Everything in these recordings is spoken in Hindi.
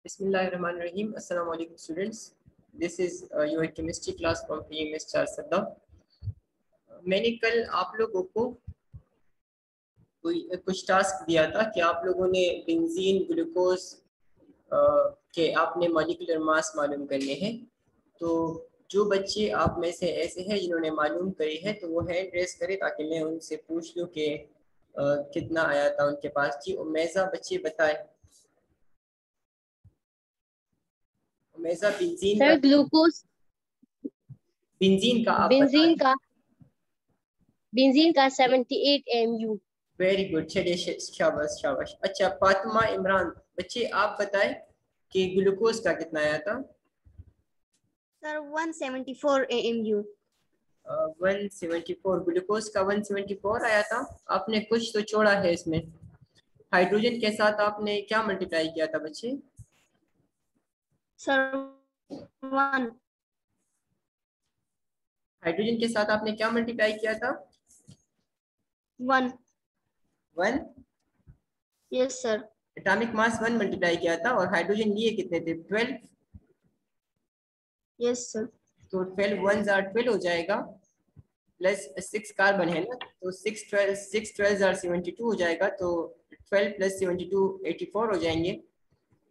Bismillahirrahmanirrahim. Assalamu alaikum students. This is your chemistry class from PMS Charsadda. मैंने कल आप लोगों को कुछ टास्क दिया था कि आप लोगों ने बेंजीन ग्लूकोज के आपने मॉलिक्यूलर मास मालूम करने हैं। तो जो बच्चे आप में से ऐसे हैं जिन्होंने मालूम करी है तो वो हैंड रेस करे ताकि मैं उनसे पूछ लूँ कि कितना आया था उनके पास। जी उमेजा बच्चे बताए। उमेजा बेंजीन का, ग्लूकोज बेंजीन का आप बेंजीन बताएं। का 78 mu। वेरी गुड, चलिए शाबाश शाबाश। अच्छा फातिमा इमरान बच्चे आप बताएं कि ग्लूकोज का कितना आया था। Sir 174 AMU। 174 ग्लूकोज का 174 आया था। आपने कुछ तो छोड़ा है इसमें। हाइड्रोजन के साथ आपने क्या मल्टीप्लाई किया था बच्चे? सर 1। हाइड्रोजन के साथ आपने क्या मल्टीप्लाई किया था? 1। 1। Yes sir. Atomic mass 1 multiply किया था और हाइड्रोजन लिए कितने थे? 12। Yes sir. तो 12 1 12 हो जाएगा, प्लस 6 कार्बन है ना, तो 6 12 72 हो जाएगा। तो 12 + 72 84 हो जाएंगे।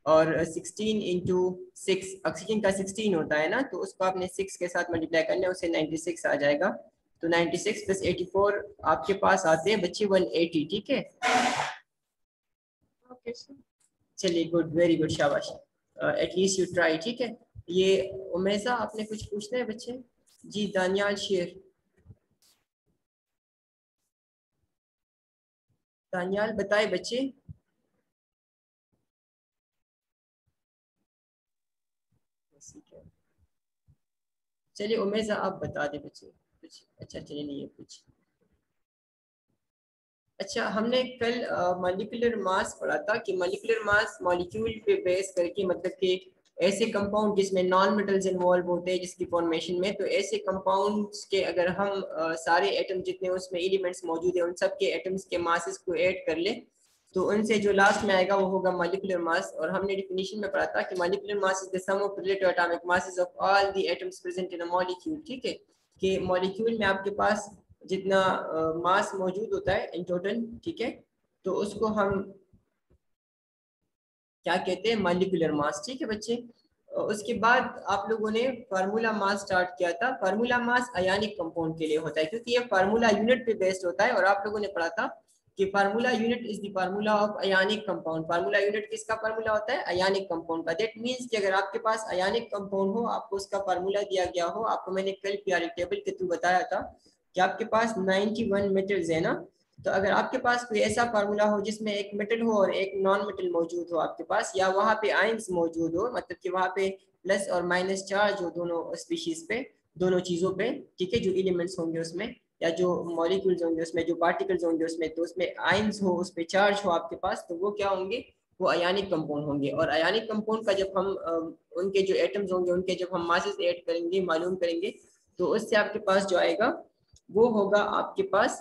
और 16 इंटू 6 ऑक्सीजन का 16 होता है ना, तो उसको आपने 6 के साथ मल्टीप्लाई करना है, उसे 96 आ जाएगा। तो 96 + 84 आपके पास आते हैं बच्चे 180। ठीक है, ओके सर। चलिए गुड, वेरी गुड, शाबाश, एटलीस्ट यू ट्राई। ठीक है, ये उमेजा आपने कुछ पूछना है बच्चे? जी दानियाल शेर, दानियाल बताए बच्चे। चलिए उमेजा आप बता दे बच्चे कुछ। अच्छा चलिए नहीं है कुछ। अच्छा हमने कल मॉलिक्यूलर मास पढ़ा था कि मॉलिक्यूलर मास मॉलिक्यूल पे बेस करके, मतलब कि ऐसे कंपाउंड जिसमें नॉन मेटल्स इन्वॉल्व होते हैं जिसकी फॉर्मेशन में, तो ऐसे कंपाउंड्स के अगर हम सारे एटम जितने उसमें एलिमेंट्स मौजूद है उन सब के एटम्स के मासेस को ऐड कर ले तो उनसे जो लास्ट में आएगा वो होगा मॉलिक्यूलर मास। और हमने डेफिनेशन में पढ़ा था कि molecular mass is the sum of relative atomic masses of all the atoms present in a molecule. ठीक है, कि मॉलिक्यूल में आपके पास जितना मास मौजूद होता है इन टोटल, ठीक है, तो उसको हम क्या कहते हैं? Molecular mass. ठीक है बच्चे, उसके बाद आप लोगों ने फार्मूला मास स्टार्ट किया था। फार्मूला मास आयनिक कंपाउंड के लिए होता है क्योंकि ये फार्मूला यूनिट पे बेस्ड होता है। और आप लोगों ने पढ़ा था कि formula unit is the formula of ionic compound. Formula unit किसका फार्मूला होता है? आयनिक कंपाउंड का। दैट मींस कि अगर आपके पास आयनिक कंपाउंड हो, आपको उसका फार्मूला दिया गया हो, आपको मैंने कल पीरियोडिक टेबल के थ्रू बताया था कि आपके पास 91 मेटल्स है ना, तो अगर आपके पास कोई ऐसा फार्मूला हो जिसमें एक मेटल हो और एक नॉन मेटल मौजूद हो आपके पास, या वहाँ पे आयंस मौजूद हो, मतलब कि वहाँ पे प्लस और माइनस चार्ज हो दोनों स्पीशीज पे, दोनों चीजों पे, ठीक है, जो एलिमेंट्स होंगे उसमें या जो मॉलिक्यूल्स होंगे उसमें, जो पार्टिकल्स होंगे उसमें, तो उसमें आयंस हो, उस पर चार्ज हो आपके पास, तो वो क्या होंगे? वो आयनिक कंपाउंड होंगे। और आयनिक कंपाउंड का जब हम उनके जो एटम्स होंगे उनके जब हम मासेस ऐड करेंगे, मालूम करेंगे, तो उससे आपके पास जो आएगा वो होगा आपके पास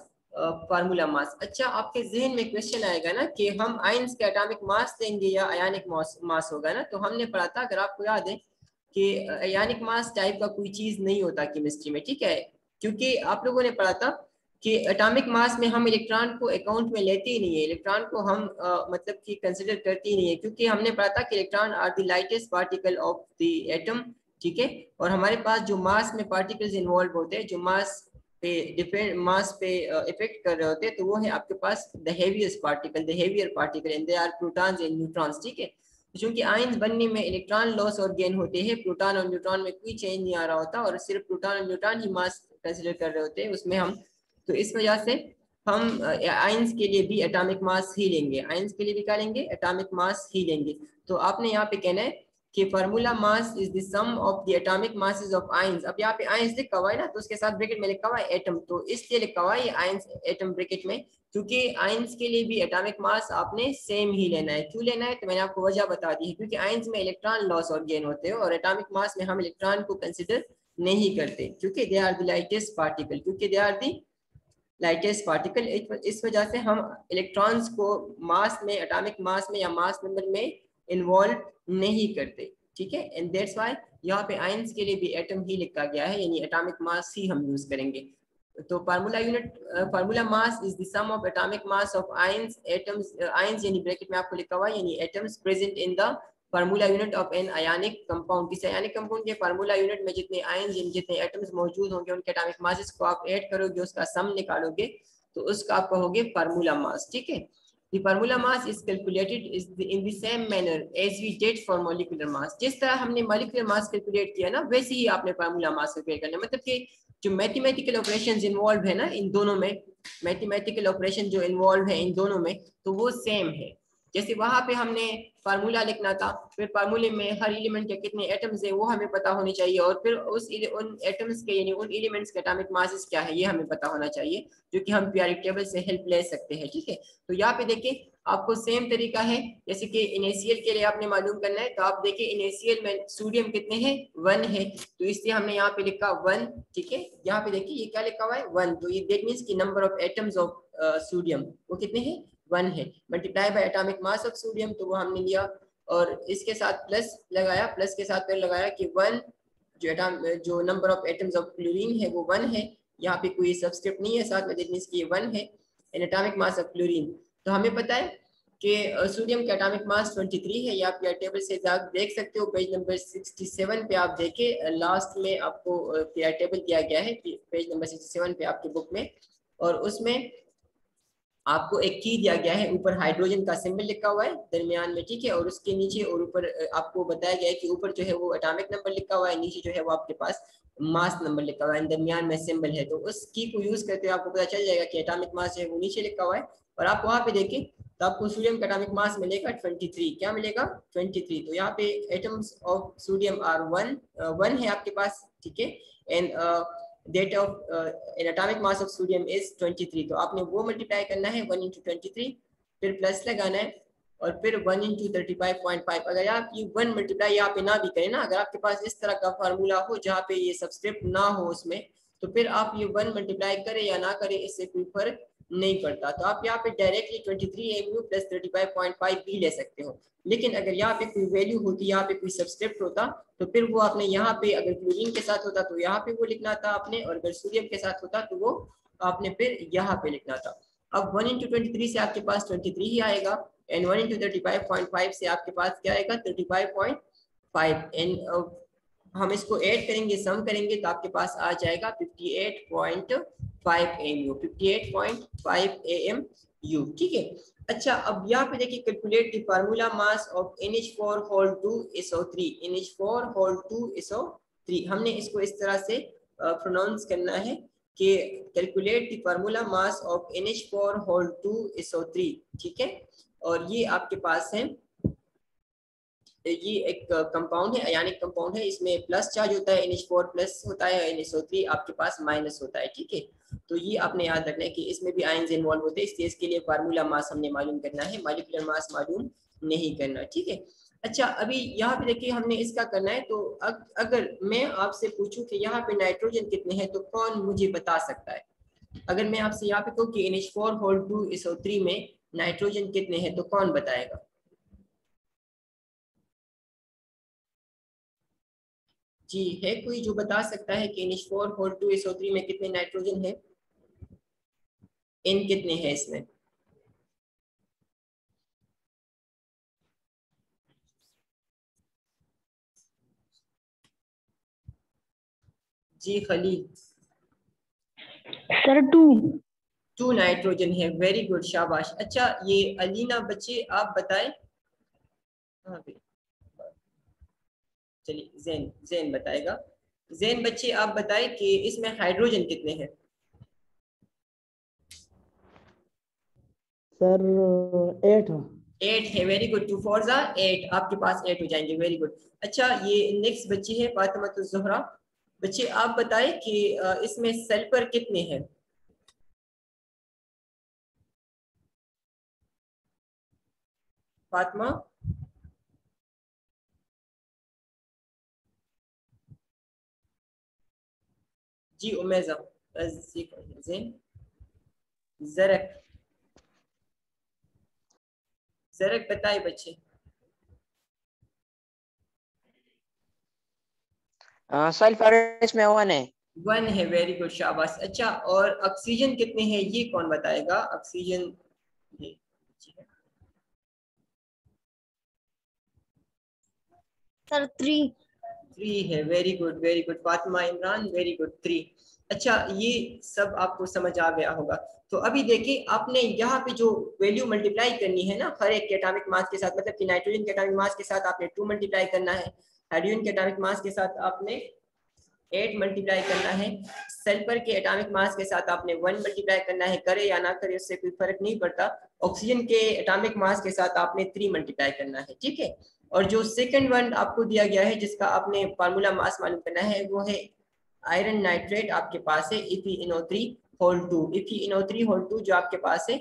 फार्मूला मास। अच्छा आपके जहन में क्वेश्चन आएगा ना कि हम आयंस के एटॉमिक मास लेंगे या आयनिक मास होगा ना, तो हमने पढ़ा था, अगर आपको याद है, कि आयनिक मास टाइप का कोई चीज नहीं होता केमिस्ट्री में। ठीक है, क्योंकि आप लोगों ने पढ़ा था कि एटॉमिक मास में हम इलेक्ट्रॉन को अकाउंट में लेते ही नहीं है, इलेक्ट्रॉन को हम मतलब कि कंसिडर करते ही नहीं है, क्योंकि हमने पढ़ा था कि electron are the lightest particle of the atom. ठीक है, और हमारे पास जो मास में पार्टिकल्स इन्वॉल्व होते हैं, जो मास पे डिपेंड, मास पे इफेक्ट कर रहे होते हैं, तो वो है आपके पास the heaviest particle, the heavier particle, and they are protons and neutrons. ठीक है, क्योंकि आयंस बनने में इलेक्ट्रॉन लॉस और गेन होते हैं, प्रोटॉन और न्यूट्रॉन में कोई चेंज नहीं आ रहा होता, और सिर्फ प्रोटॉन और न्यूट्रॉन ही मास कंसिडर कर रहे होते हैं उसमें हम। तो इस वजह से हम आयंस के लिए भी एटॉमिक मास ही लेंगे, आयंस के लिए भी क्या लेंगे? एटॉमिक मास ही लेंगे। तो आपने यहाँ पे कहना है कि formula mass is the sum of the atomic masses of ions. अब यहाँ पे आयंस लिखा हुआ है ना, तो उसके साथ ब्रैकेट में लिखा हुआ है एटम, तो इसलिए लिखा हुआ है ये आयंस एटम ब्रैकेट में, क्योंकि आयंस के लिए भी एटॉमिक मास आपने सेम ही लेना है। क्यों लेना है? तो मैंने आपको वजह बता दी है, क्योंकि आयंस में इलेक्ट्रॉन लॉस और गेन होते हैं और एटॉमिक मास में हम इलेक्ट्रॉन को कंसिडर नहीं करते, क्योंकि they are the lightest particle, क्योंकि they are the lightest particle. इस वजह से हम इलेक्ट्रॉन्स को मास में, एटॉमिक मास में या मास नंबर में इन्वॉल्व नहीं करते, ठीक है। एंड दैट्स व्हाई यहाँ पे आयंस के लिए भी एटम ही लिखा गया है, यानी एटॉमिक मास ही हम यूज करेंगे। तो formula mass is the sum of atomic mass of ions atoms, ions यानी ब्रैकेट में आपको लिखा हुआ है यानी atoms present in the formula unit of an ionic compound. किसी आयनिक कंपाउंड के फार्मूला यूनिट में जितने आयंस यानी जितने एटम्स मौजूद होंगे उनके एटॉमिक मासेस को आप ऐड करोगे, उसका सम निकालोगे तो उसका आप कहोगे फार्मूला मास, ठीक है। The formula mass is calculated in the same manner as we did for molecular mass। जिस तरह हमने molecular mass कैलकुलेट किया ना वैसे ही आपने फार्मूला मास कैलकुलेट करना है। मतलब कि जो मैथमेटिकल ऑपरेशंस इन्वॉल्व है ना इन दोनों में, मैथमेटिकल ऑपरेशन जो इन्वॉल्व है इन दोनों में तो वो सेम है। जैसे वहां पे हमने फार्मूला लिखना था, फिर फार्मूले में हर एलिमेंट के कितने एटम्स है वो हमें पता होनी चाहिए, और फिर उन एटम्स के यानी उन एलिमेंट्स के एटॉमिक मासेस क्या है ये हमें पता होना चाहिए, जो कि हम पीरियोडिक टेबल से हेल्प ले सकते हैं, ठीक है। तो यहाँ पे देखिए आपको सेम तरीका है, जैसे कि इनिशियल के लिए आपने मालूम करना है तो आप देखिए इनिशियल में सोडियम कितने हैं 1 है, तो इसलिए हमने यहाँ पे लिखा 1, ठीक है। यहाँ पे देखिए ये क्या लिखा हुआ है 1, तो ये दैट मींस कि number of atoms of sodium वो कितने हैं 1 है, multiply by atomic mass of sodium तो वो हमने लिया, और इसके साथ प्लस लगाया, प्लस के साथ फिर लगाया कि 1 जो number of atoms of chlorine है वो 1 है, यहाँ पे कोई सब्सक्रिप्ट नहीं है साथ में, दैट मींस कि ये 1 है, and atomic mass of chlorine. तो हमें पता है कि सोडियम का एटॉमिक मास 23 है, या आप या टेबल से देख सकते हो पेज नंबर 67 पे आप देखें, लास्ट में आपको टेबल दिया गया है पेज नंबर 67 पे आपके बुक में, और उसमें आपको एक की दिया गया है, ऊपर हाइड्रोजन का सिंबल लिखा हुआ है दरमियान में, ठीक है, और उसके नीचे और ऊपर आपको बताया गया है कि ऊपर जो है वो एटॉमिक नंबर लिखा हुआ है, नीचे जो है वो आपके पास मास नंबर लिखा हुआ है, दरमियान में सिंबल है। तो उस की को यूज करते हुए आपको पता चल जाएगा कि एटॉमिक मास है वो नीचे लिखा हुआ है, और आप वहां पे देखें तो आपको सोडियम का एटॉमिक मास मिलेगा 23, क्या मिलेगा 23। तो यहाँ पे एटम्स ऑफ सोडियम आर 1 है आपके पास, ठीक है, and that of an atomic mass of sodium is 23, तो आपने वो मल्टीप्लाई करना है 1 into 23, फिर प्लस लगाना है, और फिर 1 into 35.5। अगर आप ये 1 मल्टीप्लाई यहाँ पे ना भी करें ना, अगर आपके पास इस तरह का फार्मूला हो जहाँ पे ये सब्सक्रिप्ट ना हो उसमें, तो फिर आप ये 1 मल्टीप्लाई करें या ना करें इससे कोई फर्क नहीं पड़ता। तो आप यहाँ पे डायरेक्टली 23 mu प्लस 35.5 भी ले सकते हो, लेकिन अगर यहाँ पे कोई वैल्यू होती, यहाँ पे कोई सब्सक्रिप्ट होता, तो फिर वो आपने यहाँ पे अगर क्लोरीन के साथ होता तो यहाँ पे वो लिखना था आपने, और अगर सोडियम के साथ होता तो वो आपने फिर यहाँ पे लिखना था। अब 1 into 23 से आपके पास 23 ही आएगा, एंड 1 into 35.5 से आपके पास क्या आएगा 35.5, एंड हम इसको ऐड करेंगे, सम करेंगे तो आपके पास आ जाएगा 58.5 AMU, 58.5 AMU, ठीक है। अच्छा अब यहाँ पे देखिए calculate the formula mass of NH4 whole 2 SO3, NH4 whole 2 SO3, हमने इसको इस तरह से प्रोनाउंस करना है कि calculate the formula mass of NH4 whole 2 SO3, ठीक है। और ये आपके पास है, ये एक कंपाउंड है, अयानिक कंपाउंड है, इसमें प्लस चार्ज होता है, NH4 प्लस होता है, NH3 आपके पास माइनस होता है, ठीक है। तो ये आपने याद रखना है कि इसमें भी आयंस इन्वॉल्व होते हैं, इसलिए इसके लिए फार्मूला मास हमने मालूम करना है, मॉलिक्यूलर मास मालूम नहीं करना, ठीक है। अच्छा अभी यहाँ पे देखिए हमने इसका करना है, तो अगर मैं आपसे पूछूं कि यहाँ पे नाइट्रोजन कितने हैं तो कौन मुझे बता सकता है? अगर मैं आपसे यहाँ पे कहूँ कि NH4 whole 2 SO3 में नाइट्रोजन कितने हैं तो कौन बताएगा? जी है कोई जो बता सकता है कि NH4 whole 2 SO3 में कितने नाइट्रोजन है, N कितने हैं इसमें? जी खलील। सर 2 नाइट्रोजन है, वेरी गुड शाबाश। अच्छा ये अलीना बच्चे आप बताएं, हाँ भाई चलिए जैन जैन बताएगा, जैन बच्चे आप बताएं कि इसमें हाइड्रोजन कितने हैं? सर 8 8 है, वेरी गुड, 2 4 जा 8, आपके पास 8 हो जाएंगे, वेरी गुड। अच्छा ये नेक्स्ट बच्ची है फातिमा ज़हरा, बच्चे आप बताएं कि इसमें सल्फर कितने हैं? फातिमा जी, उमेजा जैन, जरक जरक बताए बच्चे। सल्फर इसमें 1 है। 1 है, वेरी गुड, शाबाश। अच्छा, और ऑक्सीजन कितने हैं ये कौन बताएगा? ऑक्सीजन ये सर 3। 3 है, very good Fatima Imran, very good 3। अच्छा, ये सब आपको समझ आ गया होगा। तो अभी देखिए, आपने यहाँ पे जो वैल्यू मल्टीप्लाई करनी है ना हर एक के एटॉमिक मास के साथ, मतलब कि नाइट्रोजन के एटॉमिक मास के साथ आपने 2 मल्टीप्लाई करना है, हाइड्रोजन के एटॉमिक मास के साथ आपने 8 मल्टीप्लाई करना है, सल्फर के एटॉमिक मास के साथ आपने 1 मल्टीप्लाई करना है। करे या ना करे उससे कोई फर्क नहीं पड़ता। ऑक्सीजन के एटॉमिक मास के साथ आपने 3 मल्टीप्लाई करना है, ठीक है। और जो सेकंड वन आपको दिया गया है जिसका आपने फार्मूला मास मालूम करना है वो है आयरन नाइट्रेट, आपके पास है FeNO3 होल 2, FeNO3 होल 2 जो आपके पास है।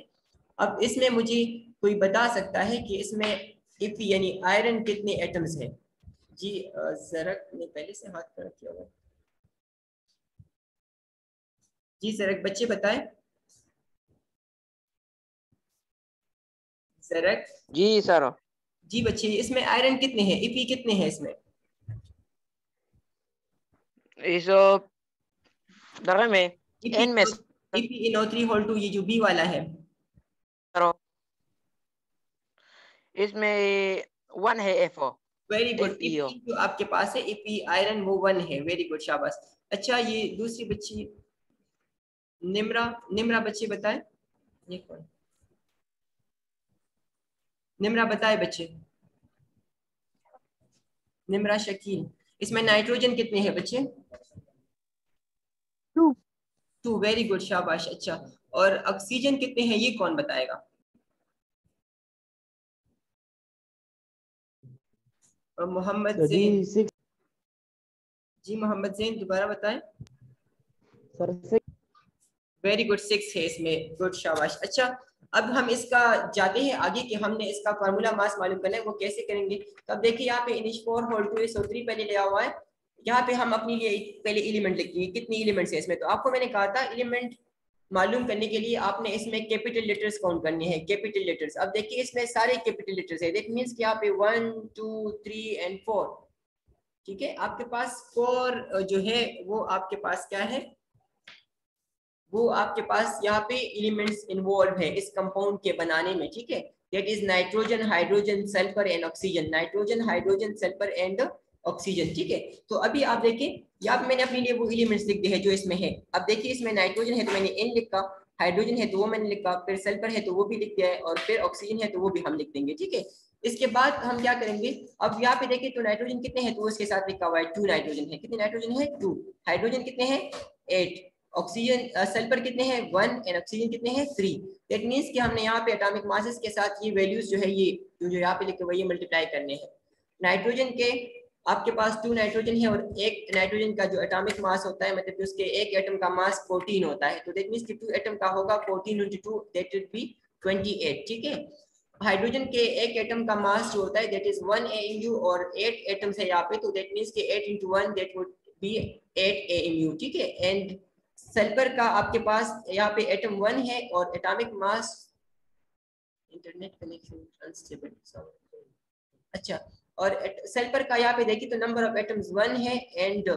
अब इसमें मुझे कोई बता सकता है कि इसमें Fe यानी आयरन कितने एटम्स हैं? जी जरक ने पहले से हाथ खड़ा किया हुआ। जी जरक, बच्चे बताएं। जरक जी सर। जी बच्चे, इसमें आयरन कितने हैं, Fe कितने हैं इसमें? इस दर में एन में FeNO3 होल 2 ये जो बी वाला है सर, इसमें 1 है FO। Very good. FeO। जो आपके पास है Fe आयरन वो 1 है, वेरी गुड, शाबाश। अच्छा, ये दूसरी बच्ची निम्रा, निम्रा बच्चे बताएं। ये कौन? निम्रा बताए बच्चे। निम्रा शकील, इसमें नाइट्रोजन कितने हैं बच्चे? 2। 2, वेरी गुड, शाबाश। अच्छा, और ऑक्सीजन कितने हैं ये कौन बताएगा? और मोहम्मद जैन। 6 जी मोहम्मद जैन, दोबारा बताएं। सर 6। वेरी गुड, 6 है इसमें, गुड, शाबाश। अच्छा, अब हम इसका जाते हैं आगे कि हमने इसका फार्मूला मास मालूम करना है, वो कैसे करेंगे। तो अब देखिए यहाँ पे NH4 होल 2 SO3 पहले लिया हुआ है। यहाँ पे हम अपने लिए पहले एलिमेंट लिखेंगे, कितने एलिमेंट्स है इसमें। तो आपको मैंने कहा था एलिमेंट मालूम करने के लिए आपने इसमें कैपिटल लेटर्स काउंट करने हैं, कैपिटल लेटर्स। अब देखिए इसमें सारे कैपिटल लेटर्स है, दैट मींस कि यहाँ पे 1 2 3 एंड 4, ठीक है। आपके पास 4 जो है वो आपके पास क्या है, वो आपके पास यहाँ पे एलिमेंट्स इन्वॉल्व है इस कंपाउंड के बनाने में, ठीक है। That is nitrogen, hydrogen, sulphur and oxygen, nitrogen, hydrogen, sulphur and oxygen, ठीक है। तो अभी आप देखिए, यहाँ पे मैंने अपने लिए वो एलिमेंट्स लिख दिए हैं जो इसमें है। अब देखिए, इसमें नाइट्रोजन है तो मैंने N लिखा, हाइड्रोजन है तो वो मैंने लिखा, फिर सल्फर है तो वो भी लिख दिया है, और फिर ऑक्सीजन है तो वो भी हम लिख देंगे, ठीक है। इसके बाद हम क्या करेंगे, अब यहाँ पे देखिए तो नाइट्रोजन कितने हैं तो उसके साथ लिखा हुआ है 2 नाइट्रोजन है। कितने नाइट्रोजन है? 2। हाइड्रोजन कितने हैं? 8। ऑक्सीजन सल्फर कितने हैं? 1। एंड ऑक्सीजन कितने हैं? 3। दैट मींस कि हमने यहाँ पे एटॉमिक मासेस के साथ ये वैल्यूज जो है ये जो यहाँ पे लिखे हुए ये मल्टीप्लाई करने हैं। नाइट्रोजन के आपके पास 2 नाइट्रोजन है और एक नाइट्रोजन का जो एटॉमिक मास होता है, मतलब कि उसके एक एटम का मास 14 होता है। तो दैट मींस कि 2 एटम का होगा 14 × 2, दैट विल बी 28, ठीक है। हाइड्रोजन के एक एटम का मास जो होता है दैट इज 1 AMU, और 8 एटम्स है यहाँ पे, तो दैट मींस कि 8 × 1 दैट वुड बी 8 AMU, ठीक है। एंड सल्फर का आपके पास यहाँ पे एटम 1 है और atomic mass, internet connection unstable. अच्छा, और सल्फर का यहाँ पे देखिए तो नंबर ऑफ एटम्स 1 है, एंड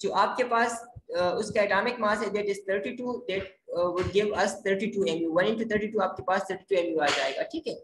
जो आपके पास उसका एटॉमिक मास है that is 32, that would give us 32 MU। 1 × 32 आपके पास 32 MU आ जाएगा, ठीक है।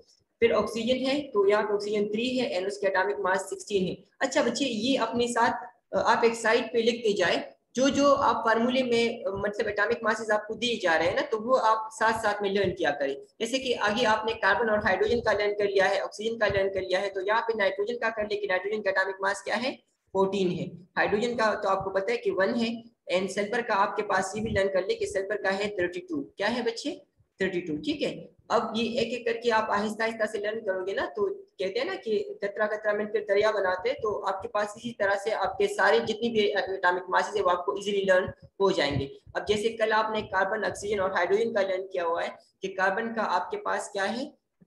फिर ऑक्सीजन है तो यहाँ पे ऑक्सीजन 3 है एंड उसके एटॉमिक मास 16 है। अच्छा बच्चे, ये अपने साथ आप एक साइड पे लिखते जाए, जो जो आप फार्मूले में मतलब एटॉमिक मासेस आपको दिए जा रहे हैं ना, तो वो आप साथ साथ में लर्न किया करें। जैसे कि आगे आपने कार्बन और हाइड्रोजन का लर्न कर लिया है, ऑक्सीजन का लर्न कर लिया है, तो यहाँ पे नाइट्रोजन का कर ले कि नाइट्रोजन का एटॉमिक मास क्या है? 14 है। हाइड्रोजन का तो आपको पता है कि 1 है, एंड सल्फर का आपके पास ये भी लर्न कर ले कि सल्फर का है 32। क्या है बच्चे? 32, ठीक है। अब ये एक एक करके आप आहिस्ता आहिस्ता से लर्न करोगे ना, तो कहते हैं ना कि कतरा कतरा मिलकर दरिया बनाते हैं, तो आपके पास इसी तरह से आपके सारे जितनी भी एटॉमिक मासेस है वो आपको इजीली लर्न हो जाएंगे। अब जैसे कल आपने कार्बन, ऑक्सीजन और हाइड्रोजन का लर्न किया हुआ है कि कार्बन का आपके पास क्या है?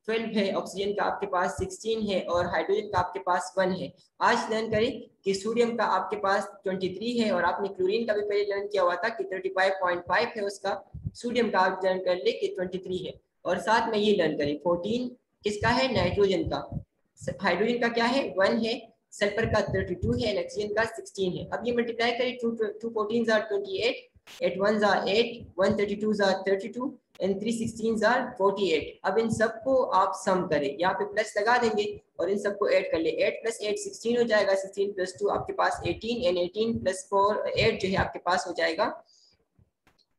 12 है, ऑक्सीजन का आपके पास 16 है और हाइड्रोजन का आपके पास 1 है। आज लर्न करें कि सोडियम का आपके पास 23 है, और आपने क्लोरीन का भी पहले लर्न किया हुआ था कि 35.5 है उसका। सोडियम का आप लर्न कर ले कि 23 है, और साथ में ये लर्न करें 14 किसका है? नाइट्रोजन का। हाइड्रोजन का क्या है? 1 है, सल्फर का 32 है, ऑक्सीजन का 16 है। अब ये मल्टीप्लाई करें, 2 14s are 28, 8 1s are 8, 1 32s are 32 and 3 16s are 48। अब इन सबको आप सम करें, यहाँ पे प्लस लगा देंगे और इन सबको ऐड कर ले। 8 + 8 16 हो जाएगा, 16 + 2 आपके पास 18 and 18 + 4 8 जो है आपके पास हो जाएगा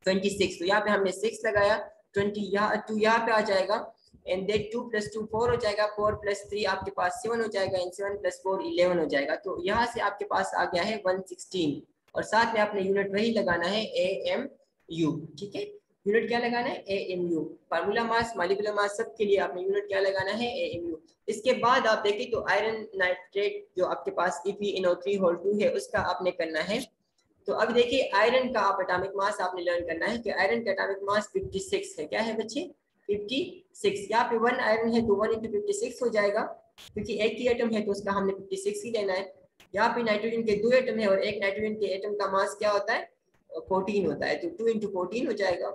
26। तो यहाँ पे हमने 6 लगाया, 20 यहाँ 2 यहाँ पे आ जाएगा एंड देन 2 + 2 4 हो जाएगा, 4 + 3 आपके पास 7 हो जाएगा एंड 7 + 4 11 हो जाएगा। तो यहाँ से आपके पास आ गया है 116 और साथ में आपने यूनिट वही लगाना है AMU। ठीक है, यूनिट क्या लगाना है AMU, formula mass molecular mass सब के लिए आपने यूनिट क्या लगाना है AMU। इसके बाद आप देखें तो आयरन नाइट्रेट जो आपके पास EpNO3 है उसका आपने करना है। तो अब देखिए आयरन का आप एटॉमिक मास आपने लर्न करना है कि आयरन का एटॉमिक मास 56 है। क्या है बच्चे 56। यहाँ पे 1 आयरन है तो 1 × 56 हो जाएगा, क्योंकि एक ही एटम है तो उसका हमने 56 ही लेना है। यहाँ पे नाइट्रोजन के 2 एटम है और एक नाइट्रोजन के एटम का मास क्या होता है 14 होता है, तो 2 × 14 हो जाएगा।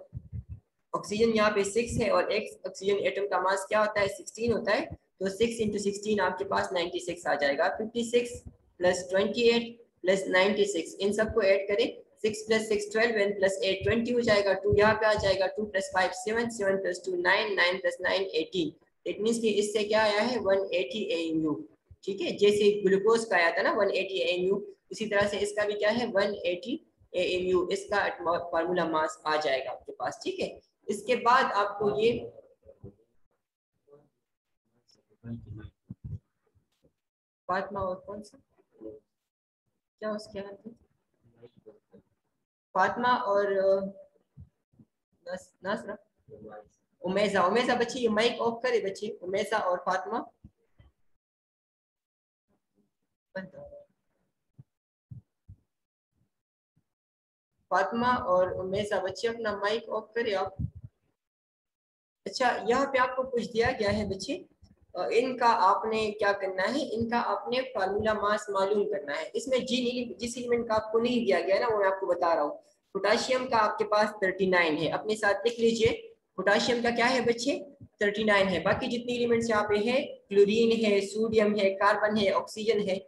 ऑक्सीजन यहाँ पे 6 है और एक ऑक्सीजन एटम का मास क्या होता है 16 होता है, तो 6 × 16 आपके पास 96 आ जाएगा। 56 + 28 + 96 इन सबको ऐड करें, 6 + 6 12 and + 8 20 हो जाएगा। 2 यहाँ पे आ जाएगा, 2 + 5 7, 7 + 2 9, 9 + 9 18। इट मींस कि इससे क्या आया है 180 AMU। ठीक है, जैसे ग्लूकोज का आया था ना 180 AMU, इसी तरह से इसका भी क्या है 180 AMU इसका फार्मूला मास आ जाएगा आपके पास। ठीक है, इसके बाद आपको ये फातिमा और कौन सा क्या उसके हाथ में फातिमा और नासरा उमेजा। उमेजा बच्ची ये माइक ऑफ करे बच्ची, उमेजा और फातिमा फातिमा और उमेजा बच्चे अपना माइक ऑफ करे आप। अच्छा, यहाँ पे आपको कुछ दिया गया है बच्चे, इनका आपने क्या करना है, इनका आपने फार्मूला मास मालूम करना है। इसमें जिस एलिमेंट का आपको नहीं दिया गया ना वो मैं आपको बता रहा हूँ। पोटाशियम का आपके पास 39 है, अपने साथ लिख लीजिए। पोटाशियम का क्या है बच्चे 39 है। बाकी जितने एलिमेंट्स यहाँ पे है, क्लोरीन है, सोडियम है, कार्बन है, ऑक्सीजन है,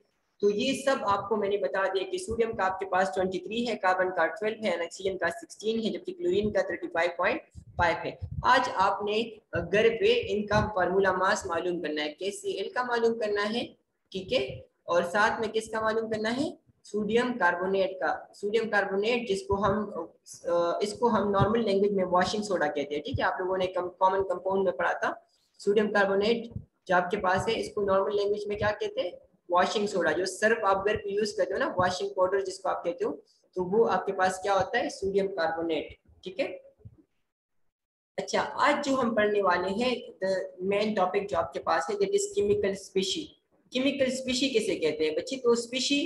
तो ये सब आपको मैंने बता दिया कि सोडियम का आपके पास 23 है, कार्बन का 12 है, ऑक्सीजन का 16 है, जबकि क्लोरीन का 35.5 है। आज आपने घर पे इनका फार्मूला मास मालूम करना है, KCl का मालूम करना है। ठीक है, और साथ में किसका मालूम करना है सोडियम कार्बोनेट का। सोडियम कार्बोनेट जिसको हम इसको हम नॉर्मल लैंग्वेज में वॉशिंग सोडा कहते हैं। ठीक है, आप लोगों ने कॉमन कंपाउंड में पढ़ा था। सोडियम कार्बोनेट जो आपके पास है इसको नॉर्मल लैंग्वेज में क्या कहते हैं वॉशिंग सोडा। जो सर्फ आप घर पे यूज करते हो ना, वॉशिंग पाउडर जिसको आप कहते हो, तो वो आपके पास क्या होता है सोडियम कार्बोनेट। ठीक है, अच्छा आज जो हम पढ़ने वाले हैं मेन टॉपिक जो आपके पास है that is chemical species. Chemical species किसे कहते हैं बच्चे, तो स्पीशी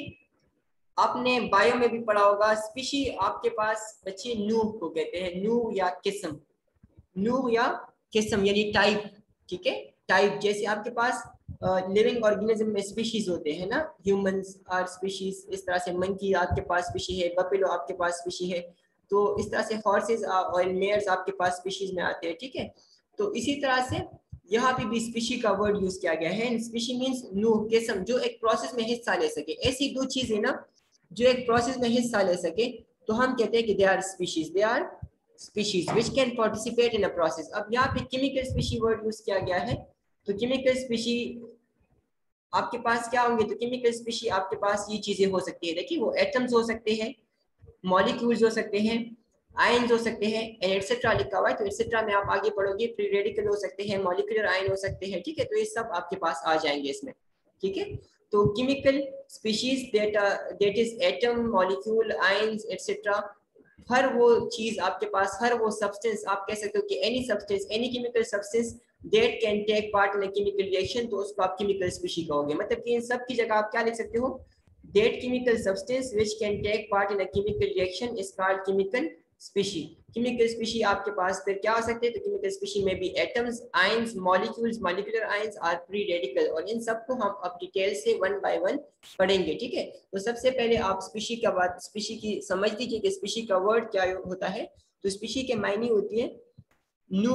आपने बायो में भी पढ़ा होगा। स्पीशी आपके पास बच्चे नू को कहते हैं, नू या किस्म, नू या किस्म यानी टाइप। ठीक है, टाइप जैसे आपके पास लिविंग ऑर्गेनिज्म में स्पीशीज होते हैं ना, ह्यूमंस आर स्पीशीज, इस तरह से मंकी आपके पास स्पीशी है, बफेलो आपके पास स्पीशी है, तो इस तरह से हॉर्सेस और मेयर्स आपके पास स्पीशीज में आते हैं। ठीक है, तो इसी तरह से यहाँ पे भी स्पीशी का वर्ड यूज किया गया है। स्पीशी मींस न्यू किस्म, जो एक प्रोसेस में हिस्सा ले सके। ऐसी दो चीजें ना जो एक प्रोसेस में हिस्सा ले सके तो हम कहते हैं कि they are species, they are species which can participate in a process. अब यहाँ पे केमिकल स्पीशी वर्ड यूज किया गया है, तो केमिकल स्पीशी आपके पास क्या होंगे, तो केमिकल स्पीशी आपके पास ये चीजें हो सकती है। देखिए वो एटम्स हो सकते हैं, मॉलिक्यूल्स हो सकते हैं, आयन्स हो सकते हैं, एंड एटसेट्रा लिखा हुआ है, तो एटसेट्रा में आप आगे पढ़ोगे। फ्री रेडिकल हो सकते हैं, मॉलिक्यूलर आयन हो सकते हैं। ठीक है, तो ये सब आपके पास आ जाएंगे इसमें। ठीक है, तो chemical species that is atom, molecule, ions etcetera, हर वो चीज आपके पास, हर वो सब्सटेंस आप कह सकते हो कि any substance, any chemical substance that can take part in a chemical reaction, तो उसको आप केमिकल स्पीशी कहोगे। मतलब कि इन सब की जगह आप क्या लिख सकते हो, that chemical substance which can take part in a chemical reaction is called chemical species. Chemical species आपके पास फिर क्या हो सकते हैं, तो केमिकल स्पीशी में भी atoms, ions, molecules, molecular ions are free radical, और इन सबको हम अब डिटेल से वन बाय वन पढ़ेंगे। ठीक है, तो सबसे पहले आप स्पीशी का बात, स्पीशी की समझ लीजिए कि स्पीशी का वर्ड क्या होता है। तो स्पीशी के मायने होती है न्यू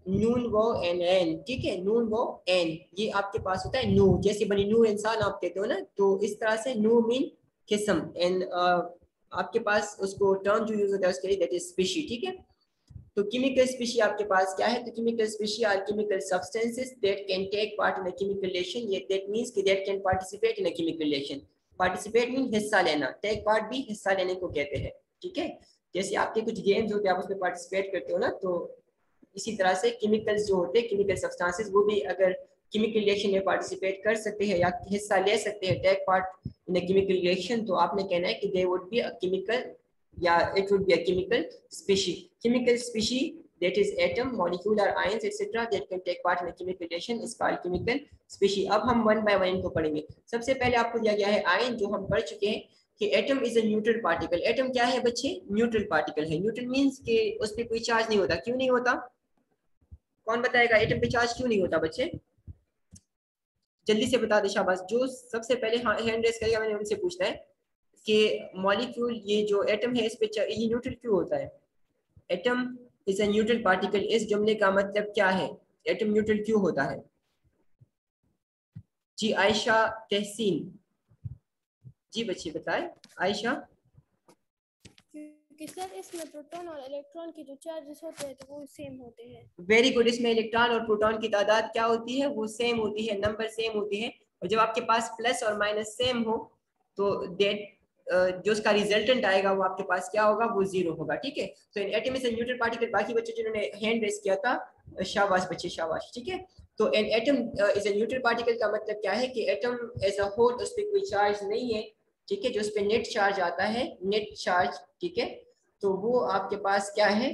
नून वो एन एन, ठीक है, नून वो एन, ये आपके पास होता है नू, जैसे बनी नू इंसान आप कहते हो ना, तो इस तरह से नू मीन किस्म, एंड आपके पास उसको टर्म जो यूज होता है उसके लिए दैट इज स्पीशी, ठीक है। तो केमिकल स्पीशी आपके पास क्या है, तो chemical species are chemical substances that can take part in a chemical reaction, ये दैट मींस कि that can participate in a chemical reaction. Participate mean हिस्सा लेना, टेक पार्ट भी हिस्सा लेने को कहते हैं, ठीक है। जैसे आपके कुछ गेम्स होते हैं आप उसमें पार्टिसिपेट करते हो ना, तो इसी तरह से केमिकल्स जो होते हैं, केमिकल सब्सटेंसेस, वो भी अगर केमिकल रिएक्शन में पार्टिसिपेट कर सकते हैं या हिस्सा ले सकते हैं, take part in a chemical reaction, तो आपने कहना है कि they would be a chemical या it would be a chemical species. Chemical species that is atom, molecular ions etc that can take part in a chemical reaction is called chemical species। अब हम वन बाय वन इनको पढ़ेंगे। सबसे पहले आपको दिया गया है आयन, जो हम पढ़ चुके हैं कि atom is a neutral particle. Atom क्या है बच्चे, न्यूट्रल पार्टिकल है। न्यूट्रल मींस कि उस पे कोई चार्ज नहीं होता। क्यों नहीं होता, कौन बताएगा एटम पे चार्ज क्यों नहीं होता बच्चे, जल्दी से बता दे शाबाश। जो सबसे पहले हैंड रेस करेगा मैंने उनसे पूछना है कि मॉलिक्यूल, ये जो एटम है इस पे ये न्यूट्रल क्यों होता है। Atom is a neutral particle, इस जुमले का मतलब क्या है, एटम न्यूट्रल क्यों होता है। जी आयशा तहसीन, जी बच्चे बताए आयशा। क्योंकि सर इसमें प्रोटॉन और इलेक्ट्रॉन के जो चार्जेस होते हैं तो वो सेम होते हैं। वेरी गुड, इसमें इलेक्ट्रॉन और प्रोटॉन की तादाद क्या होती है, वो सेम होती है, नंबर सेम होती है। और जब आपके पास प्लस और माइनस सेम हो तो डेट जो उसका रिजल्टेंट आएगा वो आपके पास क्या होगा, वो जीरो होगा, ठीक है। तो atom is a neutral particle. बाकी बच्चे जिन्होंने हैंड रेस किया था शाबाश बच्चे शाबाश, ठीक है। तो an atom is a neutral particle का मतलब क्या है कि एटम एज अ होल उस पर कोई चार्ज नहीं है, ठीक है। जो उस पर नेट चार्ज आता है, नेट चार्ज, ठीक है, तो वो आपके पास क्या है,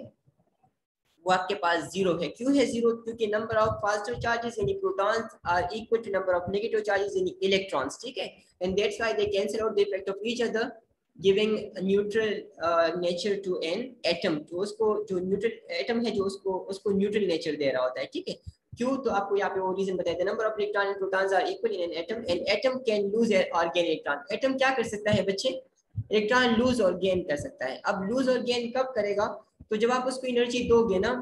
वो आपके पास जीरो है। क्यों है जीरो, क्योंकि नंबर ऑफ पॉजिटिव चार्जेस यानी protons are equal to number of negative charges यानी इलेक्ट्रॉन्स, ठीक है। And that's why they cancel out the effect of each other giving neutral nature to an atom. तो उसको जो न्यूट्रल एटम है जो उसको न्यूट्रल नेचर दे रहा होता है, ठीक है। क्यों, तो आपको यहाँ पे वो रीजन बताया था, number of electron and protons are equal in an atom and atom can lose or gain electron. Atom क्या कर सकता है बच्चे, इलेक्ट्रॉन लूज और गेन कर सकता है। अब लूज और गेन कब करेगा, तो जब आप उसको एनर्जी दोगे ना,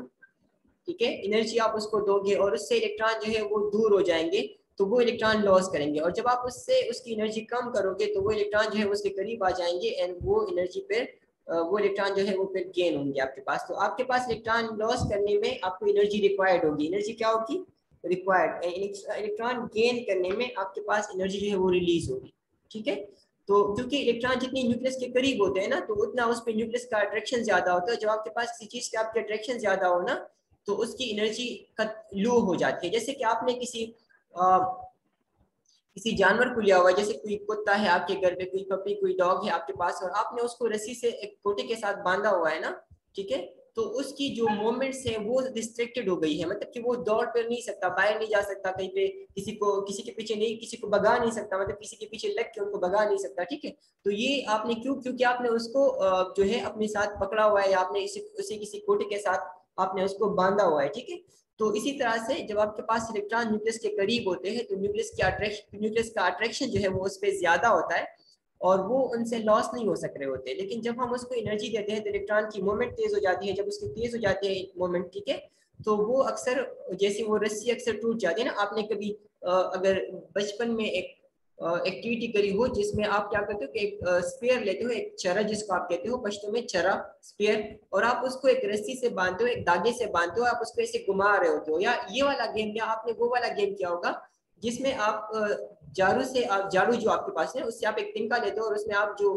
ठीक है, एनर्जी आप उसको दोगे और उससे इलेक्ट्रॉन जो है वो दूर हो जाएंगे तो वो इलेक्ट्रॉन लॉस करेंगे, और जब आप उससे उसकी एनर्जी कम करोगे तो वो इलेक्ट्रॉन जो है उसके करीब आ जाएंगे एंड वो एनर्जी पे वो इलेक्ट्रॉन जो है वो फिर गेन होंगे आपके पास। तो आपके पास इलेक्ट्रॉन लॉस करने में आपको एनर्जी रिक्वायर्ड होगी। एनर्जी क्या होगी, रिक्वायर्ड। इलेक्ट्रॉन गेन करने में आपके पास एनर्जी जो है वो रिलीज होगी, ठीक है। तो क्योंकि इलेक्ट्रॉन जितनी न्यूक्लियस के करीब होते हैं ना, तो उतना उस पर न्यूक्लियस का अट्रैक्शन ज्यादा होता है। जब आपके पास किसी चीज का आपके अट्रैक्शन ज्यादा हो ना, तो उसकी एनर्जी लो हो जाती है। जैसे कि आपने किसी जानवर को लिया हुआ है, जैसे कोई कुत्ता है आपके घर पे, कोई पपी, कोई डॉग है आपके पास, और आपने उसको रस्सी से एक कोटे के साथ बांधा हुआ है ना, ठीक है, तो उसकी जो मूवमेंट्स है वो रिस्ट्रिक्टेड हो गई है, मतलब कि वो दौड़ कर नहीं सकता, बाहर नहीं जा सकता कहीं पे, किसी के पीछे नहीं, किसी को भगा नहीं सकता, मतलब किसी के पीछे लग के उनको भगा नहीं सकता, ठीक है। तो ये आपने क्यों, क्योंकि आपने उसको जो है अपने साथ पकड़ा हुआ है, या आपने उसे किसी कोटे के साथ आपने उसको बांधा हुआ है, ठीक है। तो इसी तरह से जब आपके पास इलेक्ट्रॉन न्यूक्लियस के करीब होते हैं तो न्यूक्लियस का अट्रैक्शन जो है वो उस पर ज्यादा होता है और वो उनसे लॉस नहीं हो सक रहे होते। लेकिन जब हम उसको एनर्जी देते हैं तो इलेक्ट्रॉन की मूवमेंट तेज हो जाती है। जब उसकी तेज हो जाती है मूवमेंट, ठीक है, तो वो अक्सर, जैसे वो रस्सी अक्सर टूट जाती है ना, आपने कभी अगर बचपन में एक एक्टिविटी करी हो जिसमें आप क्या करते हो कि एक स्पेयर लेते हो, एक चरा जिसको आप कहते हो पश्तो में चरा स्पेयर, और आप उसको एक रस्सी से बांधते हो, एक धागे से बांधते हो, आप उसको ऐसे घुमा रहे होते हो। या ये वाला गेम, या आपने वो वाला गेम किया होगा जिसमें आप झाड़ू जो आपके पास है उससे आप एक तिनका लेते हो और उसमें आप जो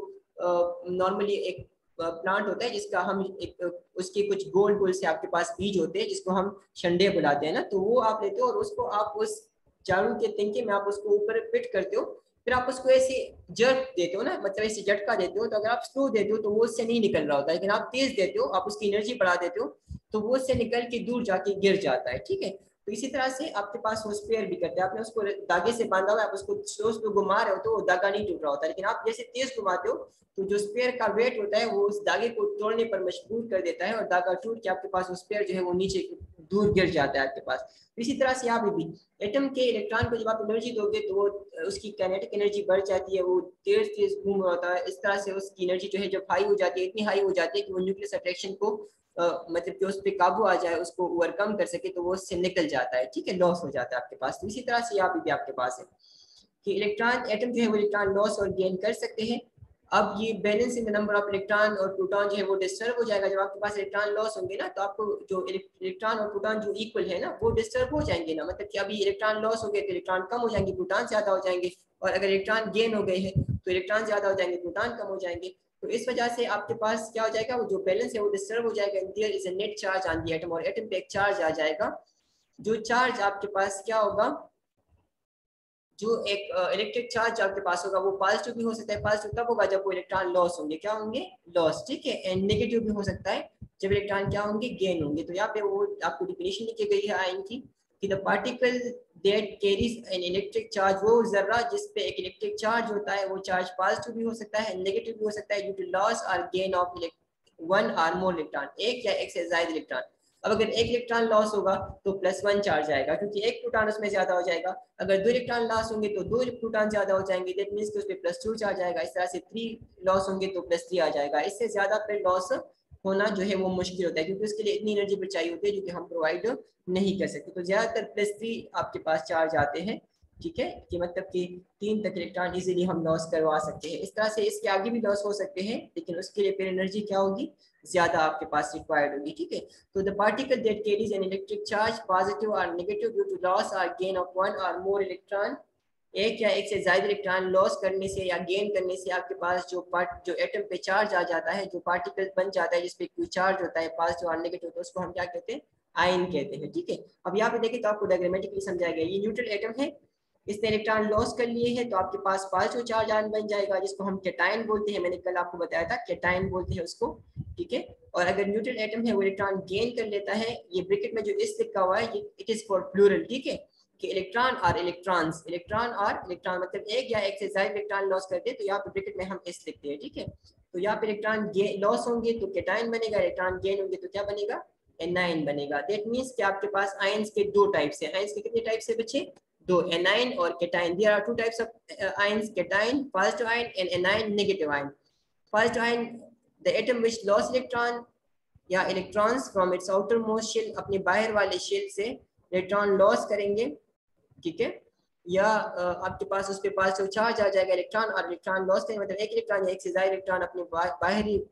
नॉर्मली एक प्लांट होता है जिसका हम एक उसके कुछ गोल गोल से आपके पास बीज होते हैं जिसको हम शंडे बुलाते हैं ना, तो वो आप लेते हो और उसको आप उस झाड़ू के तिनके में आप उसको ऊपर फिट करते हो, फिर आप उसको ऐसे जर्क देते हो ना, मतलब ऐसे झटका देते हो। तो अगर आप स्लो देते हो तो वो उससे नहीं निकल रहा होता है, लेकिन आप तेज देते हो, आप उसकी एनर्जी बढ़ा देते हो तो वो उससे निकल के दूर जाके गिर जाता है, ठीक है। तो इसी तरह से आपके पास वो स्पेयर भी करते हैं, आपने उसको धागे से बांधा हुआ है, आप उसको स्लो घुमा रहे हो तो वो धागा नहीं टूट रहा होता, लेकिन आप जैसे तेज घुमाते हो तो जो स्पेयर का वेट होता है वो उस धागे को तोड़ने पर मजबूर कर देता है और धागा टूट के आपके पास वो स्पेयर जो है वो नीचे दूर गिर जाता है आपके पास। इसी तरह से यहाँ पे भी एटम के इलेक्ट्रॉन को जब आप एनर्जी दोगे तो वो उसकी काइनेटिक एनर्जी बढ़ जाती है, वो तेज तेज घूम रहा होता है। इस तरह से उसकी एनर्जी जो है जब हाई हो जाती है, इतनी हाई हो जाती है कि वो न्यूक्लियस अट्रैक्शन को मतलब कि उस पर काबू आ जाए, उसको ओवरकम कर सके, तो वो उससे निकल जाता है, ठीक है, लॉस हो जाता है आपके पास। तो इसी तरह से यहाँ पे भी आपके पास है कि इलेक्ट्रॉन एटम जो है वो इलेक्ट्रॉन लॉस और गेन कर सकते हैं। अब ये balance in the number of electron और प्रोटॉन जो है वो डिस्टर्ब हो जाएगा। जब आपके पास इलेक्ट्रॉन लॉस होंगे ना, तो आपको जो इलेक्ट्रॉन और प्रोटॉन जो इक्वल है ना, वो डिस्टर्ब हो जाएंगे ना, मतलब कि अभी इलेक्ट्रॉन लॉस हो गए तो इलेक्ट्रॉन कम हो जाएंगे, प्रोटॉन ज्यादा हो जाएंगे, और अगर इलेक्ट्रॉन गेन हो गए हैं तो इलेक्ट्रॉन ज्यादा हो जाएंगे, प्रोटॉन कम हो जाएंगे। तो इस वजह से आपके पास क्या हो जाएगा, वो जो बैलेंस है वो डिस्टर्ब हो जाएगा। There is a net charge on the atom, और एटम पे एक चार्ज आ जाएगा। जो चार्ज आपके पास क्या होगा, जो एक इलेक्ट्रिक चार्ज आपके पास होगा वो पॉजिटिव भी हो सकता है। पॉजिटिव तब होगा जब वो इलेक्ट्रॉन लॉस होंगे, क्या होंगे, लॉस, ठीक है। एंड नेगेटिव भी हो सकता है जब इलेक्ट्रॉन क्या होंगे, गेन होंगे। तो यहाँ पे वो आपको डिफिनेशन लिखी गई है आयन की कि the particle that carries an electric charge, वो जर्रा जिस पे एक इलेक्ट्रिक चार्ज होता है, वो चार्ज पॉजिटिव भी हो सकता है, नेगेटिव भी हो सकता है, ड्यू टू लॉस और गेन ऑफ वन और मोर इलेक्ट्रॉन, एक या एक से ज्यादा इलेक्ट्रॉन। अब अगर एक इलेक्ट्रॉन लॉस होगा तो +1 चार्ज आएगा, क्योंकि एक प्रोटॉन उसमें ज्यादा हो जाएगा। अगर 2 इलेक्ट्रॉन लॉस होंगे तो 2 प्रोटॉन ज्यादा हो जाएंगे, दैट मींस कि उस पे +2 चार्ज आएगा। इस तरह से 3 लॉस होंगे तो +3 आ जाएगा। इससे ज्यादा पे लॉस होना जो है वो मुश्किल होता है, क्योंकि उसके लिए इतनी एनर्जी चाहिए होती है जो कि हम प्रोवाइड नहीं कर सकते। तो ज्यादातर +3 आपके पास चार्ज आते हैं, ठीक है, कि मतलब कि 3 तक इलेक्ट्रॉन इजीली हम लॉस करवा सकते हैं। इस तरह से इसके आगे भी लॉस हो सकते हैं, लेकिन उसके लिए फिर एनर्जी क्या होगी, ज्यादा आपके पास रिक्वायर्ड होगी, ठीक है। तो the particle that carries an electric charge positive और नेगेटिव ड्यू टू लॉस और गेन ऑफ वन और मोर इलेक्ट्रॉन, एक या एक से ज्यादा इलेक्ट्रॉन लॉस करने से या गेन करने से आपके पास जो एटम पे चार्ज आ जाता है, जो पार्टिकल बन जाता है जिसपे कोई चार्ज होता है पॉजिटिव और नेगेटिव, तो उसको हम क्या कहते हैं, आयन कहते हैं, ठीक है। अब यहाँ पे देखें तो आपको डायग्रामेटिकली समझाया गया। ये न्यूट्रल एटम है, इसने इलेक्ट्रॉन लॉस कर लिए हैं, तो आपके पास पॉजिटिव चार्ज आयन बन जाएगा, जिसको हम कैटायन बोलते हैं। मैंने कल आपको बताया था कैटायन बोलते हैं उसको, ठीक है। और अगर न्यूट्रल एटम है वो इलेक्ट्रॉन गेन कर लेता है, ये ब्रैकेट में जो इस लिखा हुआ है ये इट इज फॉर प्लूरल, ठीक है, कि इलेक्ट्रॉन और इलेक्ट्रॉन्स, इलेक्ट्रॉन और इलेक्ट्रॉन मतलब एक या एक से ज्यादा इलेक्ट्रॉन लॉस करते हैं, तो यहाँ पे ब्रैकेट में हम इस लिखते हैं, ठीक है। तो यहाँ पे इलेक्ट्रॉन लॉस होंगे तो कैटायन बनेगा, इलेक्ट्रॉन गेन होंगे तो क्या बनेगा, एनायन बनेगा। दैट मींस कि आपके पास आयंस के 2 टाइप्स हैं। आयंस के कितने टाइप्स है बच्चे, 2, एनायन और cation. There are 2 types of ions, cation positive ion and anion negative ion. Positive ion the atom which loss electron या electrons from its outermost shell, अपने बाहर वाले शेल से इलेक्ट्रॉन लॉस करेंगे, ठीक है, या आपके पास उस पे पॉजिटिव चार्ज आ जाएगा, इलेक्ट्रॉन और इलेक्ट्रॉन लॉस करेंगे, मतलब एक इलेक्ट्रॉन या एक से ज्यादा इलेक्ट्रॉन अपने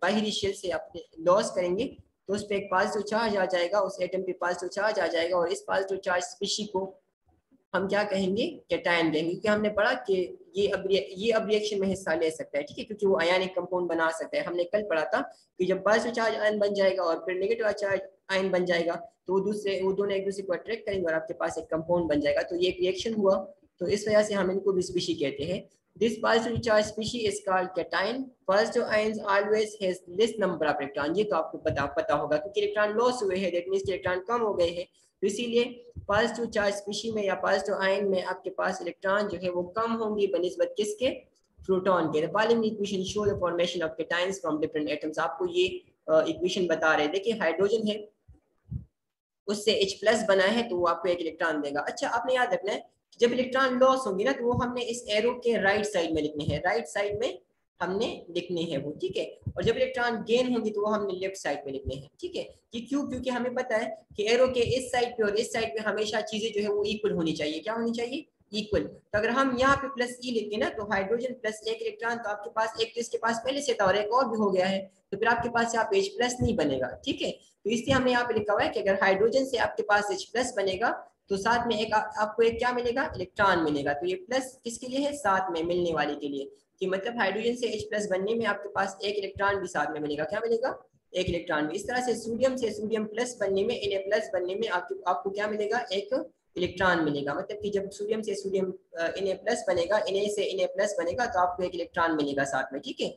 बाहरी शेल से अपने लॉस करेंगे, तो उस पे एक पॉजिटिव चार्ज आ जाएगा, उस एटम पे पॉजिटिव चार्ज आ जाएगा, और इस पॉजिटिव चार्ज स्पीशी को हम क्या कहेंगे, कैटायन कहेंगे, क्योंकि हमने पढ़ा कि ये अब रिएक्शन में हिस्सा ले सकता है, ठीक है, क्योंकि वो आयनिक कंपाउंड बना सकता है। हमने कल पढ़ा था कि जब पॉजिटिव चार्ज आयन बन जाएगा और फिर नेगेटिव चार्ज आयन बन जाएगा, तो वो दोनों एक दूसरे को अट्रैक्ट करेंगे और आपके पास एक कंपाउंड बन जाएगा। तो ये एक रिएक्शन हुआ, तो इस वजह से हम इनको भी स्पीशी कहते हैं। This positive charge species is called cation. Positive ions always has less number of electron, ये तो आपको पता होगा, क्योंकि इलेक्ट्रॉन लॉस हुए हैं, दैट मींस इलेक्ट्रॉन कम हो गए हैं, तो इसीलिए पॉजिटिव चार्ज स्पीशी में या पॉजिटिव आयन में आपके पास इलेक्ट्रॉन जो है वो कम होंगे बनिस्बत किसके, प्रोटॉन के। The following equation show the formation of cations from different atoms. आपको ये इक्वेशन बता रहे हैं, देखिए हाइड्रोजन है, उससे H+ बना है, तो वो आपको एक इलेक्ट्रॉन देगा। अच्छा, आपने याद रखना है जब इलेक्ट्रॉन लॉस होंगे ना, तो वो हमने इस एरो के राइट साइड में लिखने हैं, राइट साइड में हमने लिखने हैं वो, ठीक है। और जब इलेक्ट्रॉन गेन होंगे तो वो हमने लेफ्ट साइड में लिखने हैं, ठीक है। कि क्यों, क्योंकि हमें पता है कि एरो के इस साइड पे और इस साइड पे हमेशा चीजें जो है वो इक्वल होनी चाहिए। क्या होनी चाहिए, इक्वल। तो अगर हम यहाँ पे +E लिखें ना, तो हाइड्रोजन +1 इलेक्ट्रॉन, तो आपके पास एक तो इसके पास पहले से था और एक और भी हो गया है, तो फिर आपके पास यहाँ पे H+ नहीं बनेगा, ठीक है। तो इसलिए हमने यहाँ पे लिखा हुआ है कि अगर हाइड्रोजन से आपके पास H+ बनेगा, तो साथ में एक आपको एक क्या मिलेगा, इलेक्ट्रॉन मिलेगा। तो ये प्लस किसके लिए है, साथ में मिलने वाले के लिए, कि मतलब हाइड्रोजन से H+ बनने में आपके पास एक इलेक्ट्रॉन भी साथ में मिलेगा। क्या मिलेगा, एक इलेक्ट्रॉन भी। इस तरह से सोडियम से सोडियम प्लस बनने में, Na+ बनने में आपको क्या मिलेगा, एक इलेक्ट्रॉन मिलेगा। मतलब कि जब सोडियम से सोडियम Na+ बनेगा, Na से Na+ बनेगा, तो आपको एक इलेक्ट्रॉन मिलेगा साथ में, ठीक है।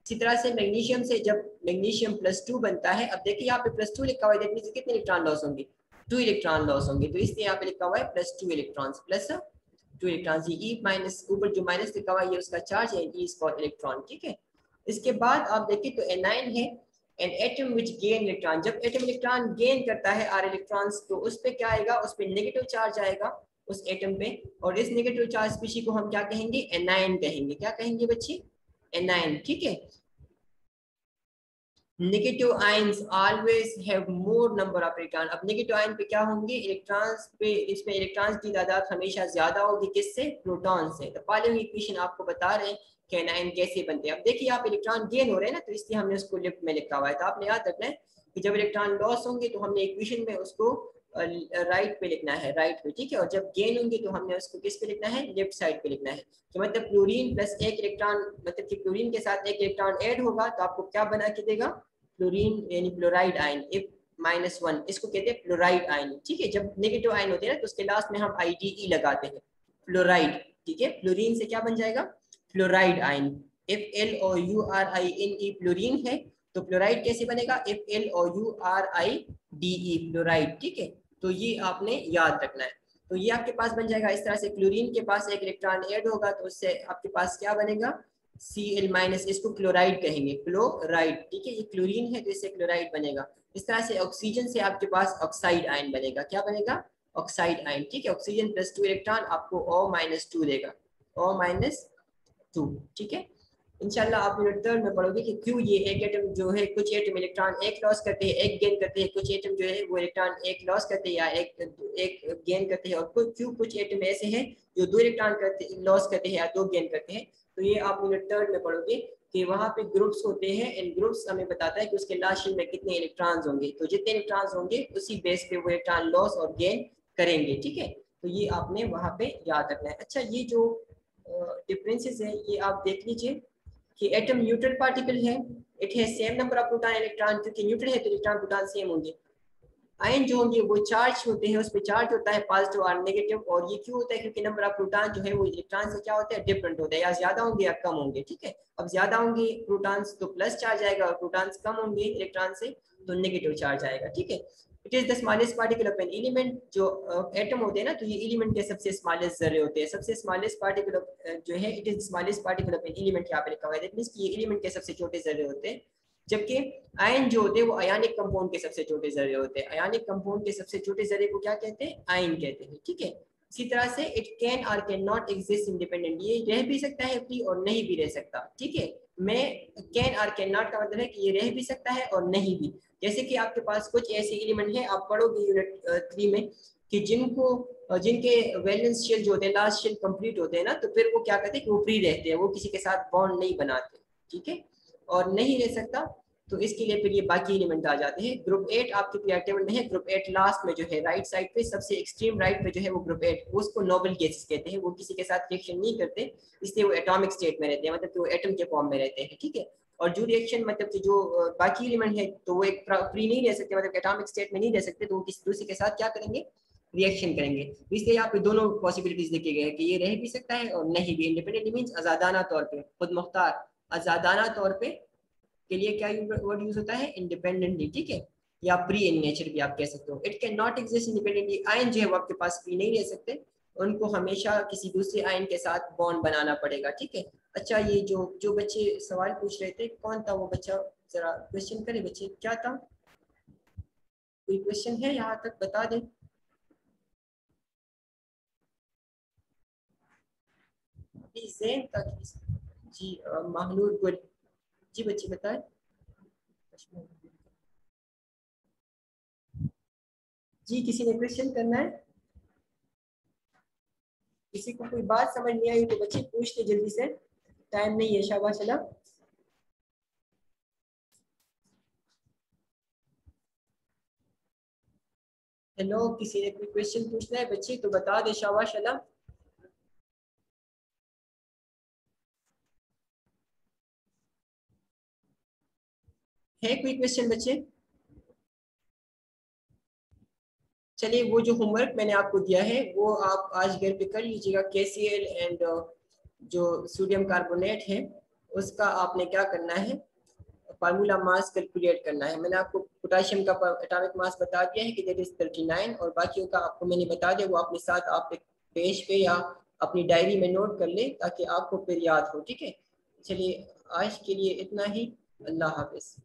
इसी तरह से मैग्नीशियम से जब मैग्नीशियम +2 बनता है, अब देखिए यहाँ पे +2 लिखा हुआ है, दैट मींस कितने इलेक्ट्रॉन लॉस होंगे, 2 इलेक्ट्रॉन लॉस होंगे, तो इसलिए यहाँ पे लिखा हुआ है +2 इलेक्ट्रॉन्स, +2 इलेक्ट्रॉन्स। ये E- ऊपर जो माइनस लिखा हुआ है ये उसका चार्ज है, E इज फॉर इलेक्ट्रॉन, ठीक है। इसके बाद आप देखिए तो एनायन है, an atom which gain electron. जब एटम इलेक्ट्रॉन गेन करता है आर इलेक्ट्रॉन्स, तो उस पे क्या आएगा, उस पे नेगेटिव चार्ज आएगा उस एटम पे, और इस नेगेटिव चार्ज स्पीशी को हम क्या कहेंगे, एनायन कहेंगे। क्या कहेंगे बच्चे, एनायन, ठीक है। Negative ions always have more number of electron. अब नेगेटिव आयन पे क्या होंगे, इलेक्ट्रॉन्स पे, इसमें इलेक्ट्रॉन्स की तादाद हमेशा ज्यादा होगी किससे, प्रोटॉन से। तो फॉलोइंग इक्वेशन आपको बता रहे हैं कि एनायन कैसे बनते हैं। अब देखिए आप इलेक्ट्रॉन गेन हो रहे हैं ना, तो इसलिए हमने उसको लेफ्ट में लिखा हुआ है। तो आपने याद रखना है कि जब इलेक्ट्रॉन लॉस होंगे तो हमने इक्वेशन में उसको राइट पे लिखना है, राइट पे, ठीक है। और जब गेन होंगे तो हमने उसको किस पे लिखना है, लेफ्ट साइड पे लिखना है। तो मतलब क्लोरीन प्लस एक इलेक्ट्रॉन, मतलब कि क्लोरीन के साथ एक इलेक्ट्रॉन ऐड होगा तो आपको क्या बना के देगा, क्लोरीन यानी फ्लोराइड आयन, इफ -1, इसको कहते हैं फ्लोराइड आयन, ठीक है। जब नेगेटिव आयन होते हैं ना तो उसके लास्ट में हम IDE लगाते हैं, फ्लोराइड, ठीक है। फ्लोरीन से क्या बन जाएगा, fluoride ion. If LOURINE fluorine है तो फ्लोराइड कैसे बनेगा, इफ LOURIDE फ्लोराइड, ठीक है। तो ये आपने याद रखना है। तो ये आपके पास बन जाएगा इस तरह से, क्लोरीन के पास एक इलेक्ट्रॉन ऐड होगा तो उससे आपके पास क्या बनेगा, Cl-, इसको क्लोराइड कहेंगे, क्लोराइड, ठीक है। ये क्लोरीन है तो इससे क्लोराइड बनेगा। इस तरह से ऑक्सीजन से आपके पास ऑक्साइड आयन बनेगा, क्या बनेगा, ऑक्साइड आयन, ठीक है। ऑक्सीजन +2 इलेक्ट्रॉन आपको O-2 देगा, O-2, ठीक है। इंशाल्लाह आप यूनिट 3 में पढ़ोगे कि क्यों ये एक एटम जो है, कुछ एटम इलेक्ट्रॉन एक लॉस करते हैं एक गेन करते हैं, कुछ एटम जो है वो इलेक्ट्रॉन एक लॉस करते हैं या एक गेन करते हैं, और क्यों कुछ एटम ऐसे हैं जो 2 इलेक्ट्रॉन लॉस करते हैं या 2 गेन करते हैं। तो ये आप यूनिट 3 में पढ़ोगे कि वहाँ पे ग्रुप्स होते हैं, इन ग्रुप्स हमें बताता है कि उसके लास्ट शेल में कितने इलेक्ट्रॉन्स होंगे, तो जितने इलेक्ट्रॉन्स होंगे उसी बेस पे वो इलेक्ट्रॉन लॉस और गेन करेंगे, ठीक है। तो ये आपने वहाँ पे याद रखना है। अच्छा, ये जो डिफरेंसेस है ये आप देख लीजिए कि एटम न्यूट्रल पार्टिकल है, it has same number of proton electron, क्योंकि न्यूट्रल है तो इलेक्ट्रॉन प्रोटॉन सेम होंगे। आयन जो होंगे वो चार्ज होते हैं, उस पर चार्ज होता है पॉजिटिव और नेगेटिव, और ये क्यों होता है, क्योंकि नंबर ऑफ प्रोटॉन जो है वो इलेक्ट्रॉन से क्या होता है, डिफरेंट होता है, या ज्यादा होंगे या कम होंगे, ठीक है। अब ज्यादा होंगे प्रोटॉन्स तो प्लस चार्ज आएगा, और प्रोटॉन्स कम होंगे इलेक्ट्रॉन से तो नेगेटिव चार्ज आएगा, ठीक है। It is the smallest particle of an element, जो एटम होते हैं ना, तो ये एलिमेंट के सबसे स्मॉलेस्ट जर्रे होते हैं। सबसे स्मॉलेस्ट पार्टिकल जो है, it is smallest particle of an element, यहाँ पे लिखा हुआ है, दैट मींस कि ये एलिमेंट के सबसे छोटे जर्रे होते हैं। जबकि आयन जो होते हैं वो आयनिक कंपाउंड के सबसे छोटे जर्रे होते हैं। आयनिक कंपाउंड के सबसे छोटे जर्रे को क्या कहते हैं, आयन कहते हैं, ठीक है। इसी तरह से इट कैन और कैन नॉट एग्जिस्ट इंडिपेंडेंट, ये रह भी सकता है फ्री और नहीं भी रह सकता, ठीक है। मैं कैन और कैन नॉट का मतलब है कि ये रह भी सकता है और नहीं भी। जैसे कि आपके पास कुछ ऐसे एलिमेंट है, आप पढ़ोगे यूनिट 3 में, कि जिनके वैलेंस शेल जो होते हैं, लास्ट शेल कंप्लीट होते हैं ना, तो फिर वो क्या करते हैं कि वो फ्री रहते हैं, वो किसी के साथ बॉन्ड नहीं बनाते, ठीक है, और नहीं रह सकता। तो इसके लिए फिर ये बाकी एलिमेंट आ जाते हैं। ग्रुप 8 आपके पीरियड टेबल में है, ग्रुप 8 लास्ट में जो है राइट साइड पे सबसे एक्सट्रीम राइट पे जो है वो ग्रुप 8, उसको नोबल गैसेस कहते हैं। वो किसी के साथ रिएक्शन नहीं करते, इसलिए वो एटॉमिक स्टेट में रहते हैं, मतलब कि वो एटम के फॉर्म में रहते हैं, ठीक है। और जो रिएक्शन मतलब कि जो बाकी एलिमेंट है तो वो एक फ्री नहीं रह सकते, मतलब एटॉमिक स्टेट में नहीं रह सकते, तो वो किसी दूसरे के साथ क्या करेंगे, रिएक्शन करेंगे। तो इसलिए यहाँ पे दोनों पॉसिबिलिटीज लिखे गए हैं कि ये रह भी सकता है और नहीं भी। इंडिपेंडेंट मींस आजादाना तौर पे, खुद मुख्तार, आजादाना तौर पे के लिए क्या वर्ड यूज होता है, इंडिपेंडेंटली, ठीक है, या फ्री इन नेचर भी आप कह सकते हो। It can not exist independently, ion जो है वो आपके पास फ्री नहीं रह सकते, उनको हमेशा किसी दूसरे आयन के साथ बॉन्ड बनाना पड़ेगा, ठीक है। अच्छा, ये जो बच्चे सवाल पूछ रहे थे, कौन था वो बच्चा, जरा क्वेश्चन करे बच्चे, क्या था, कोई क्वेश्चन है यहाँ तक बता दें। जी महनूर गुल, जी बच्चे बताएं। जी किसी ने क्वेश्चन करना है, किसी को कोई बात समझ नहीं आई तो बच्चे पूछते जल्दी से, टाइम नहीं है, शाबाश अल्लाह। हेलो, किसी ने कोई क्वेश्चन पूछना है बच्चे तो बता दे, शाबाश अल्लाह। है कोई क्वेश्चन बच्चे? चलिए, वो जो होमवर्क मैंने आपको दिया है वो आप आज घर पे कर लीजिएगा। KCl एंड जो सोडियम कार्बोनेट है उसका आपने क्या करना है, फार्मूला मास कैलकुलेट करना है। मैंने आपको पोटेशियम का एटॉमिक मास बता दिया है कि दैट इज 39, और बाकियों का आपको मैंने बता दिया, वो अपने साथ आप एक पेज पे या अपनी डायरी में नोट कर ले ताकि आपको फिर याद हो, ठीक है। चलिए आज के लिए इतना ही, अल्लाह हाफिज।